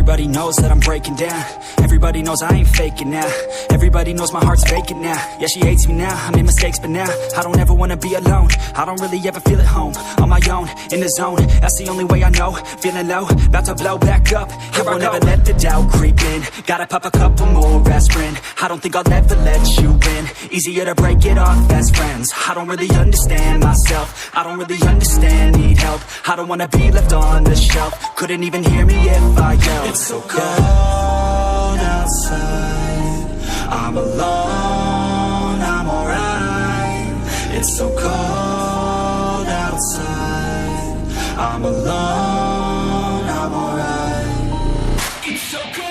Everybody knows that I'm breaking down. Everybody knows I ain't faking now. Everybody knows my heart's vacant now. Yeah, she hates me now, I made mistakes, but now I don't ever wanna be alone. I don't really ever feel at home. On my own, in the zone, that's the only way I know. Feeling low, about to blow back up. Here I won't ever let the doubt creep in. Gotta pop a couple more aspirin. I don't think I'll ever let you in. Easier to break it off as friends. I don't really understand myself. I don't really understand, need help. I don't wanna be left on the shelf. Couldn't even hear me if I yelled. It's so cold outside, I'm alone, I'm alright. It's so cold outside, I'm alone, I'm alright. It's so cold.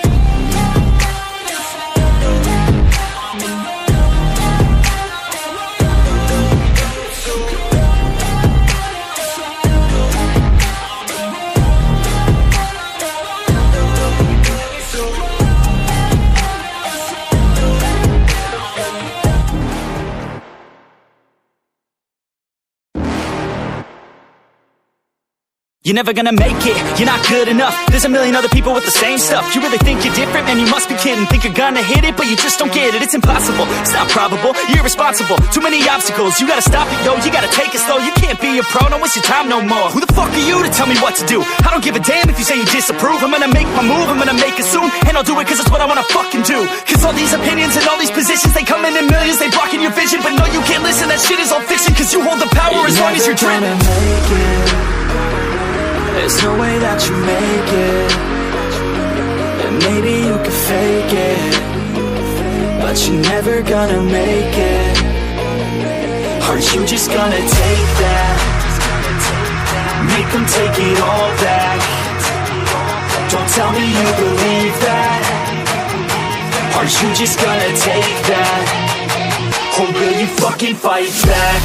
You're never gonna make it, you're not good enough. There's a million other people with the same stuff. You really think you're different? Man, you must be kidding. Think you're gonna hit it, but you just don't get it. It's impossible, it's not probable, you're irresponsible. Too many obstacles, you gotta stop it, yo. You gotta take it slow, you can't be a pro. Don't waste your time no more. Who the fuck are you to tell me what to do? I don't give a damn if you say you disapprove. I'm gonna make my move, I'm gonna make it soon. And I'll do it cause it's what I wanna fucking do. Cause all these opinions and all these positions, they come in millions, they blocking your vision. But no, you can't listen, that shit is all fiction. Cause you hold the power as long as you're dreaming. There's no way that you make it. And maybe you can fake it, but you're never gonna make it. Are you just gonna take that? Make them take it all back. Don't tell me you believe that. Are you just gonna take that? Or will you fucking fight back?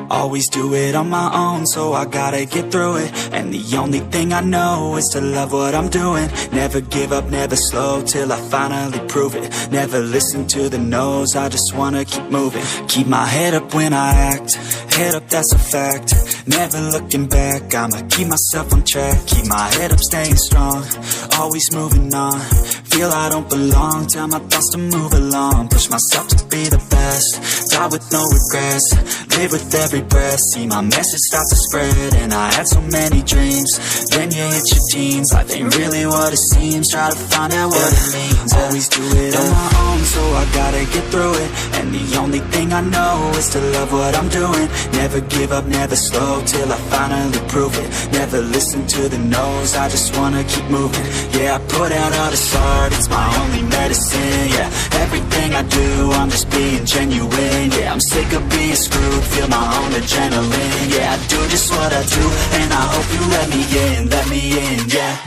Always do it on my own, so I gotta get through it. And the only thing I know is to love what I'm doing. Never give up, never slow, till I finally prove it. Never listen to the no's, I just wanna keep moving. Keep my head up when I act, head up, that's a fact. Never looking back, I'ma keep myself on track. Keep my head up, staying strong, always moving on. Feel I don't belong, tell my thoughts to move along. Push myself to be the best, die with no regrets. Live with every breath, see my message start to spread. And I had so many dreams, then you hit your teens. Life ain't really what it seems, try to find out what it means. Always do it on my own, so I gotta get through it. And the only thing I know is to love what I'm doing. Never give up, never slow, till I finally prove it. Never listen to the no's, I just wanna keep moving. Yeah, I put out all this art, it's my only medicine. Yeah, everything I do, I'm just being genuine. Yeah, I'm sick of being screwed, feel my own adrenaline. Yeah, I do just what I do, and I hope you let me in, yeah.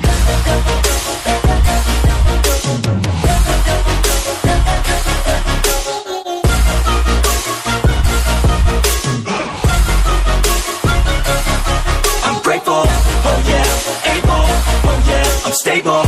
I'm grateful, oh yeah, able, oh yeah, I'm stable.